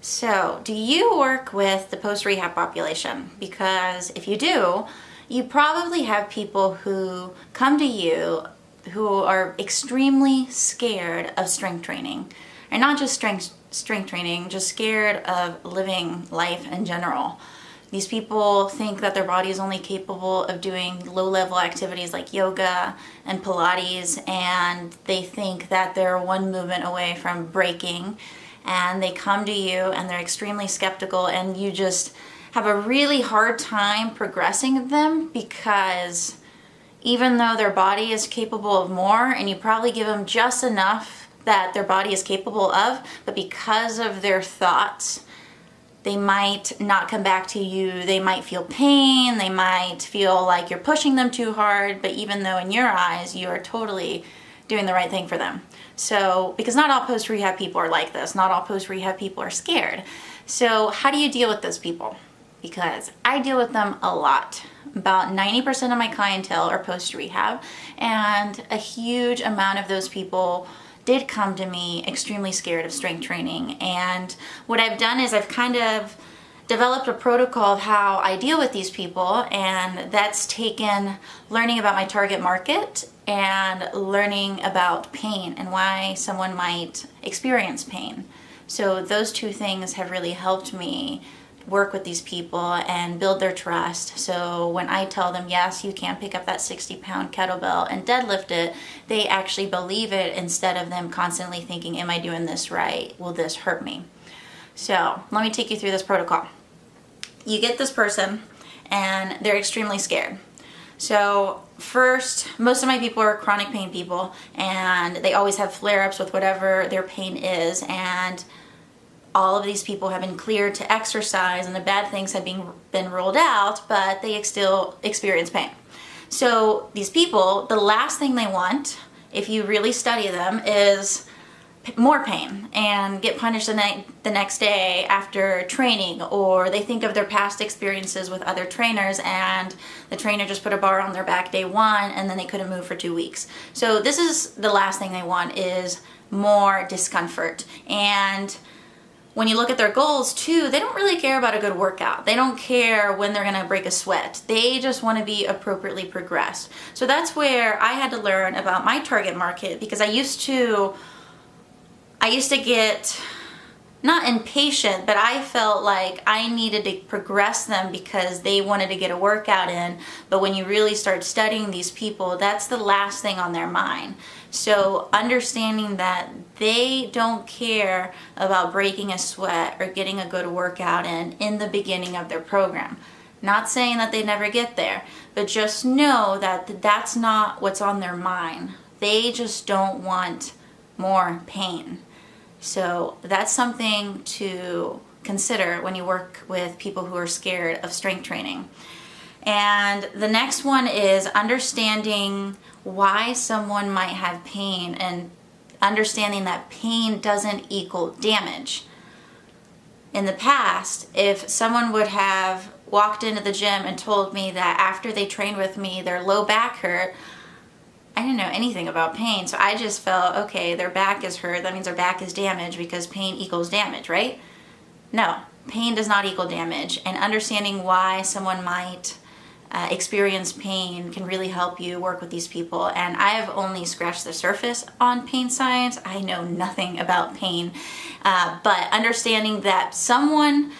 So, do you work with the post-rehab population? Because if you do, you probably have people who come to you who are extremely scared of strength training. And not just strength training, just scared of living life in general. These people think that their body is only capable of doing low-level activities like yoga and Pilates, and they think that they're one movement away from breaking. And they come to you and they're extremely skeptical, and you just have a really hard time progressing them, because even though their body is capable of more, and you probably give them just enough that their body is capable of, but because of their thoughts, they might not come back to you. They might feel pain. They might feel like you're pushing them too hard, but even though in your eyes you are totally doing the right thing for them. So, because not all post-rehab people are like this. Not all post-rehab people are scared. So how do you deal with those people? Because I deal with them a lot. About 90% of my clientele are post-rehab, and a huge amount of those people did come to me extremely scared of strength training. And what I've done is I've kind of developed a protocol of how I deal with these people, and that's taken learning about my target market and learning about pain and why someone might experience pain. So those two things have really helped me work with these people and build their trust. So when I tell them, yes, you can pick up that 60-pound kettlebell and deadlift it, they actually believe it, instead of them constantly thinking, am I doing this right? Will this hurt me? So let me take you through this protocol. You get this person and they're extremely scared. So first, most of my people are chronic pain people, and they always have flare-ups with whatever their pain is, and all of these people have been cleared to exercise and the bad things have been ruled out, but they still experience pain. So these people, the last thing they want, if you really study them, is more pain and get punished the next day after training, or they think of their past experiences with other trainers and the trainer just put a bar on their back day one and then they couldn't move for 2 weeks. So this is the last thing they want, is more discomfort. And when you look at their goals too, they don't really care about a good workout. They don't care when they're gonna break a sweat. They just wanna be appropriately progressed. So that's where I had to learn about my target market, because I used to get, not impatient, but I felt like I needed to progress them because they wanted to get a workout in. But when you really start studying these people, that's the last thing on their mind. So understanding that they don't care about breaking a sweat or getting a good workout in the beginning of their program. Not saying that they never get there, but just know that that's not what's on their mind. They just don't want more pain. So that's something to consider when you work with people who are scared of strength training. And the next one is understanding why someone might have pain, and understanding that pain doesn't equal damage. In the past, if someone would have walked into the gym and told me that after they trained with me, their low back hurt, I didn't know anything about pain, so I just felt, okay, their back is hurt, that means their back is damaged because pain equals damage, right? No, pain does not equal damage, and understanding why someone might experience pain can really help you work with these people. And I have only scratched the surface on pain science. I know nothing about pain, but understanding that someone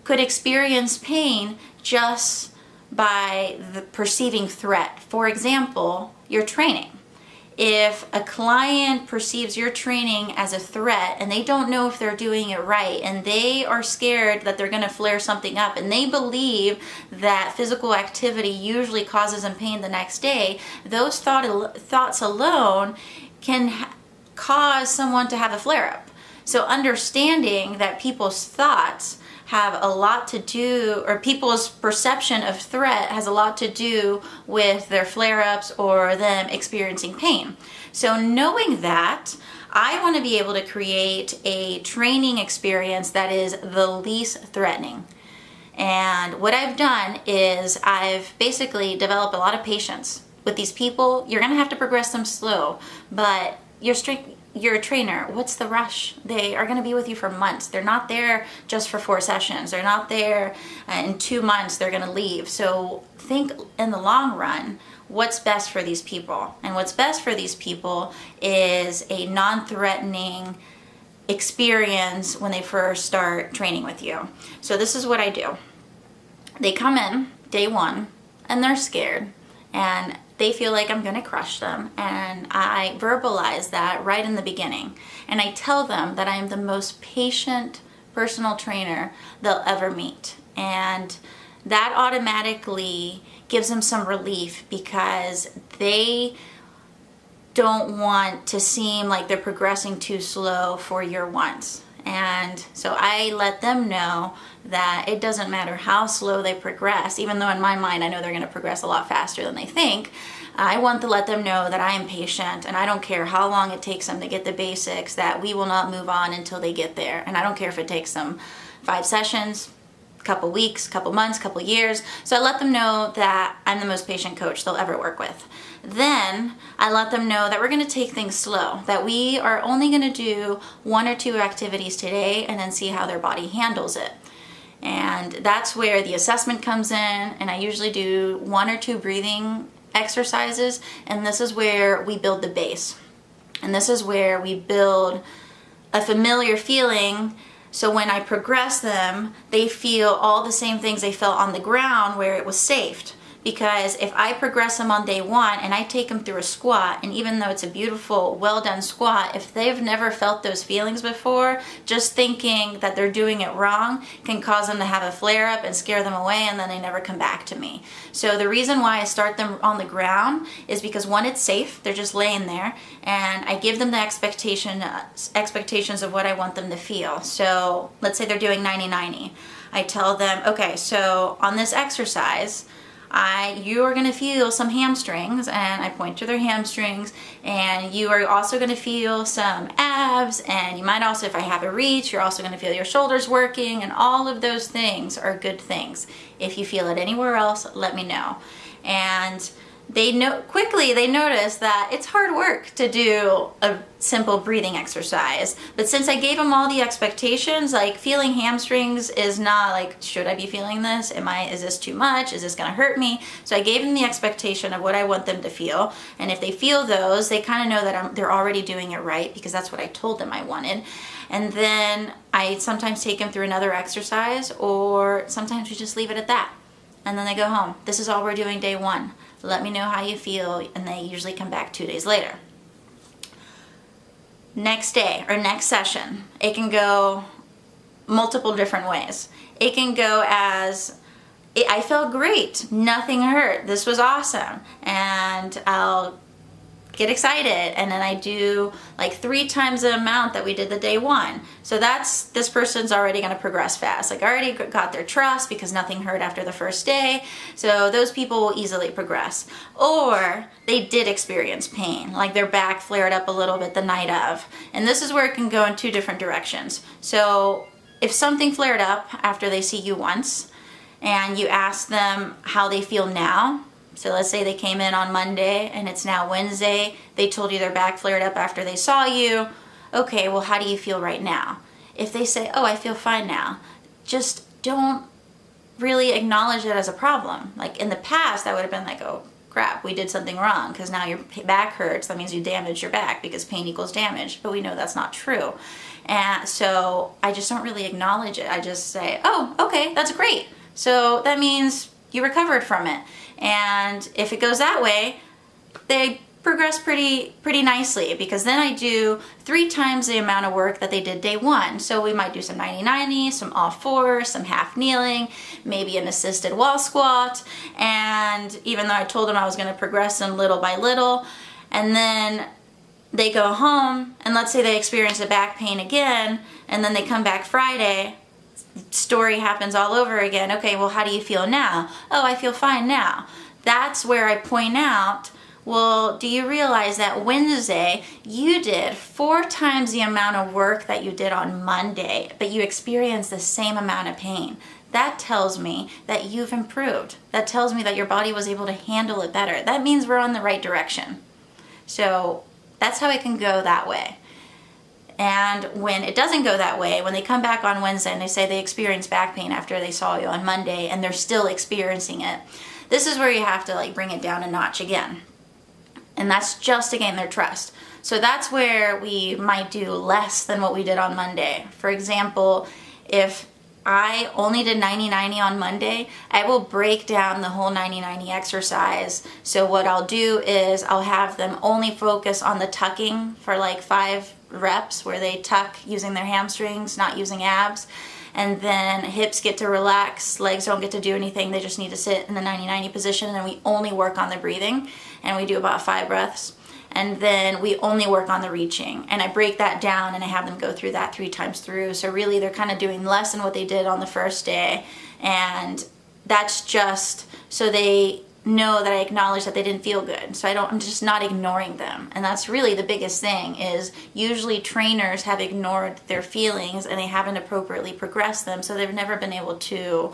could experience pain just by the perceiving threat. For example, your training. If a client perceives your training as a threat and they don't know if they're doing it right, and they are scared that they're going to flare something up, and they believe that physical activity usually causes them pain the next day, those thoughts alone can cause someone to have a flare-up. So understanding that people's thoughts have a lot to do, or people's perception of threat has a lot to do with their flare-ups or them experiencing pain. So knowing that, I want to be able to create a training experience that is the least threatening. And what I've done is I've basically developed a lot of patience with these people. You're going to have to progress them slow, but you're a trainer. What's the rush? They are going to be with you for months. They're not there just for 4 sessions. They're not there in 2 months. They're going to leave. So think in the long run, what's best for these people? And what's best for these people is a non-threatening experience when they first start training with you. So this is what I do. They come in day 1 and they're scared and they feel like I'm going to crush them, and I verbalize that right in the beginning, and I tell them that I am the most patient personal trainer they'll ever meet, and that automatically gives them some relief because they don't want to seem like they're progressing too slow for your ones. And so I let them know that it doesn't matter how slow they progress, even though in my mind I know they're going to progress a lot faster than they think. I want to let them know that I am patient and I don't care how long it takes them to get the basics, that we will not move on until they get there. And I don't care if it takes them 5 sessions, a couple weeks, couple months, couple years. So I let them know that I'm the most patient coach they'll ever work with. Then I let them know that we're going to take things slow, that we are only going to do 1 or 2 activities today and then see how their body handles it. And that's where the assessment comes in, and I usually do 1 or 2 breathing exercises, and this is where we build the base. And this is where we build a familiar feeling, so when I progress them, they feel all the same things they felt on the ground where it was safe. Because if I progress them on day 1 and I take them through a squat, and even though it's a beautiful, well done squat, if they've never felt those feelings before, just thinking that they're doing it wrong can cause them to have a flare up and scare them away, and then they never come back to me. So the reason why I start them on the ground is because 1, it's safe, they're just laying there, and I give them the expectations of what I want them to feel. So let's say they're doing 90-90. I tell them, okay, so on this exercise, you are going to feel some hamstrings, and I point to their hamstrings, and you are also going to feel some abs, and you might also, if I have a reach, you're also going to feel your shoulders working, and all of those things are good things. If you feel it anywhere else, let me know. And they notice that it's hard work to do a simple breathing exercise. But since I gave them all the expectations, like feeling hamstrings is not like, should I be feeling this? Is this too much? Is this gonna hurt me? So I gave them the expectation of what I want them to feel. And if they feel those, they kind of know that they're already doing it right, because that's what I told them I wanted. And then I sometimes take them through another exercise, or sometimes we just leave it at that. And then they go home. This is all we're doing day 1. Let me know how you feel, and they usually come back 2 days later. Next day or next session, it can go multiple different ways. It can go as, I felt great, nothing hurt, this was awesome, and I'll get excited, and then I do like 3 times the amount that we did the day 1. So this person's already going to progress fast. Like I already got their trust because nothing hurt after the first day. So those people will easily progress. Or they did experience pain, like their back flared up a little bit the night of. And this is where it can go in 2 different directions. So if something flared up after they see you once, and you ask them how they feel now, so let's say they came in on Monday and it's now Wednesday, they told you their back flared up after they saw you. Okay, well, how do you feel right now? If they say, oh, I feel fine now, just don't really acknowledge it as a problem. Like in the past, that would have been like, oh crap, we did something wrong because now your back hurts. That means you damaged your back because pain equals damage. But we know that's not true. And so I just don't really acknowledge it. I just say, oh, okay, that's great. So that means you recovered from it. And if it goes that way, they progress pretty nicely, because then I do 3 times the amount of work that they did day 1. So we might do some 90-90, some all 4, some half kneeling, maybe an assisted wall squat. And even though I told them I was going to progress them little by little, and then they go home, and let's say they experience a back pain again, and then they come back Friday, story happens all over again. Okay, well, how do you feel now? Oh, I feel fine now. That's where I point out, well, do you realize that Wednesday you did 4 times the amount of work that you did on Monday, but you experienced the same amount of pain? That tells me that you've improved. That tells me that your body was able to handle it better. That means we're on the right direction. So that's how it can go that way. And when it doesn't go that way, when they come back on Wednesday and they say they experience back pain after they saw you on Monday and they're still experiencing it, this is where you have to like bring it down a notch again. And that's just to gain their trust. So that's where we might do less than what we did on Monday. For example, if I only did 90-90 on Monday, I will break down the whole 90-90 exercise. So what I'll do is I'll have them only focus on the tucking for like 5 reps where they tuck using their hamstrings, not using abs. And then hips get to relax, legs don't get to do anything, they just need to sit in the 90-90 position, and then we only work on the breathing, and we do about 5 breaths. And then we only work on the reaching. And I break that down and I have them go through that 3 times through. So really they're kind of doing less than what they did on the first day. And that's just so they know that I acknowledge that they didn't feel good. So I'm just not ignoring them. And that's really the biggest thing, is usually trainers have ignored their feelings and they haven't appropriately progressed them. So they've never been able to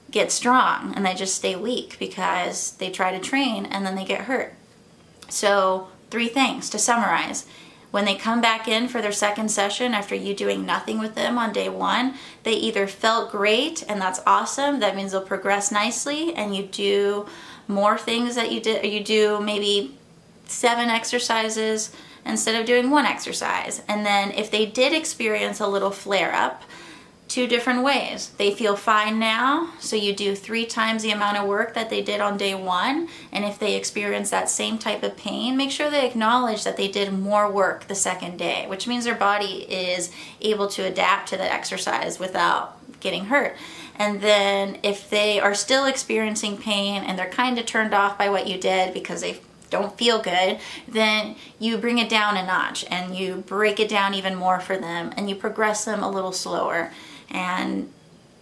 get strong, and they just stay weak because they try to train and then they get hurt. So 3 things to summarize. When they come back in for their second session after you doing nothing with them on day 1, they either felt great, and that's awesome. That means they'll progress nicely, and you do more things that you did, or you do maybe 7 exercises instead of doing 1 exercise. And then if they did experience a little flare up, 2 different ways. They feel fine now, so you do 3 times the amount of work that they did on day 1. And if they experience that same type of pain, make sure they acknowledge that they did more work the second day, which means their body is able to adapt to the exercise without getting hurt. And then if they are still experiencing pain and they're kind of turned off by what you did because they don't feel good, then you bring it down a notch and you break it down even more for them, and you progress them a little slower. And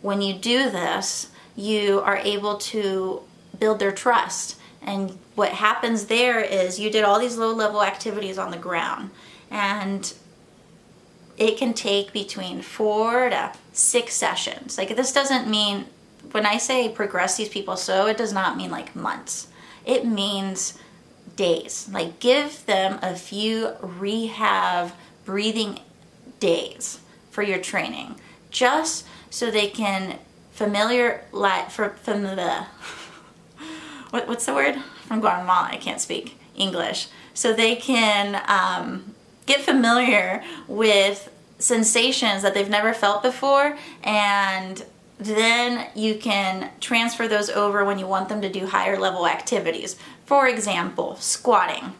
when you do this, you are able to build their trust. And what happens there is you did all these low-level activities on the ground, and it can take between 4 to 6 sessions. Like, this doesn't mean, when I say progress these people slow, it does not mean like months. It means days. Like, give them a few rehab breathing days for your training, just so they can what's the word? From Guatemala, I can't speak English. So they can get familiar with sensations that they've never felt before, and then you can transfer those over when you want them to do higher level activities. For example, squatting.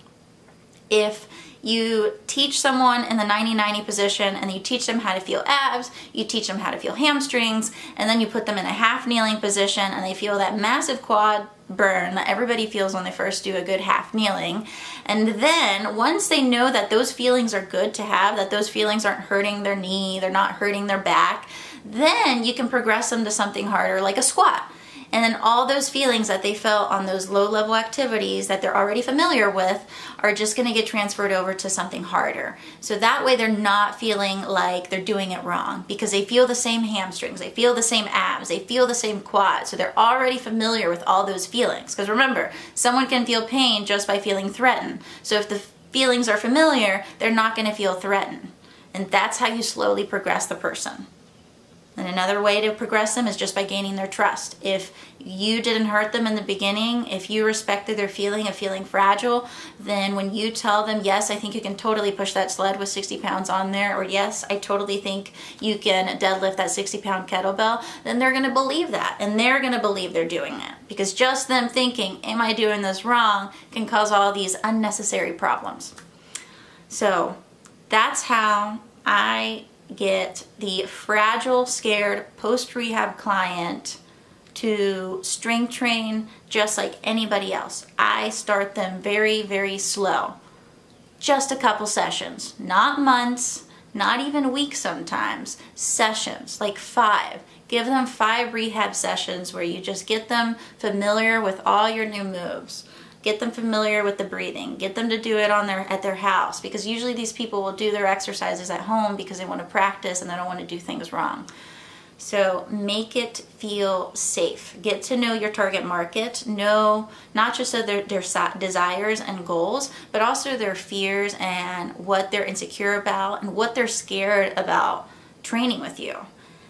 If you teach someone in the 90-90 position and you teach them how to feel abs, you teach them how to feel hamstrings, and then you put them in a half kneeling position and they feel that massive quad burn that everybody feels when they first do a good half kneeling. And then once they know that those feelings are good to have, that those feelings aren't hurting their knee, they're not hurting their back, then you can progress them to something harder like a squat. And then all those feelings that they felt on those low-level activities that they're already familiar with are just going to get transferred over to something harder. So that way they're not feeling like they're doing it wrong, because they feel the same hamstrings, they feel the same abs, they feel the same quads. So they're already familiar with all those feelings. Because remember, someone can feel pain just by feeling threatened. So if the feelings are familiar, they're not going to feel threatened. And that's how you slowly progress the person. And another way to progress them is just by gaining their trust. If you didn't hurt them in the beginning, if you respected their feeling of feeling fragile, then when you tell them, yes, I think you can totally push that sled with 60 pounds on there, or yes, I totally think you can deadlift that 60-pound kettlebell, then they're going to believe that. And they're going to believe they're doing it. Because just them thinking, am I doing this wrong, can cause all these unnecessary problems. So that's how I get the fragile, scared post-rehab client to strength train just like anybody else. I start them very, very slow. Just a couple sessions, not months, not even weeks sometimes, sessions, like 5. Give them 5 rehab sessions where you just get them familiar with all your new moves. Get them familiar with the breathing. Get them to do it at their house, because usually these people will do their exercises at home because they want to practice and they don't want to do things wrong. So make it feel safe. Get to know your target market. Know not just their desires and goals, but also their fears and what they're insecure about and what they're scared about training with you.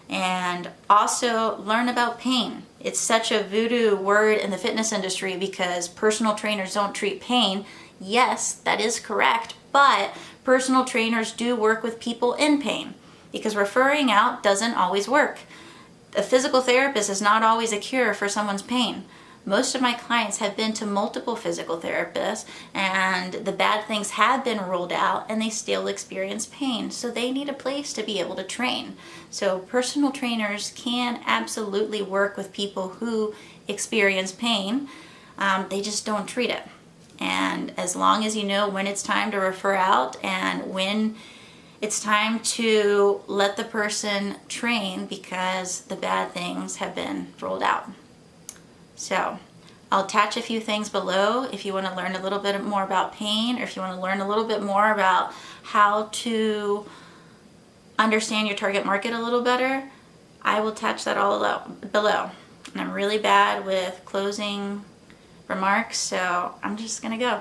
And also learn about pain. It's such a voodoo word in the fitness industry because personal trainers don't treat pain. Yes, that is correct, but personal trainers do work with people in pain because referring out doesn't always work. A physical therapist is not always a cure for someone's pain. Most of my clients have been to multiple physical therapists and the bad things have been ruled out and they still experience pain. So they need a place to be able to train. So personal trainers can absolutely work with people who experience pain. They just don't treat it. And as long as you know when it's time to refer out and when it's time to let the person train because the bad things have been ruled out. So I'll attach a few things below if you want to learn a little bit more about pain or if you want to learn a little bit more about how to understand your target market a little better. I will attach that all below. And I'm really bad with closing remarks, so I'm just going to go.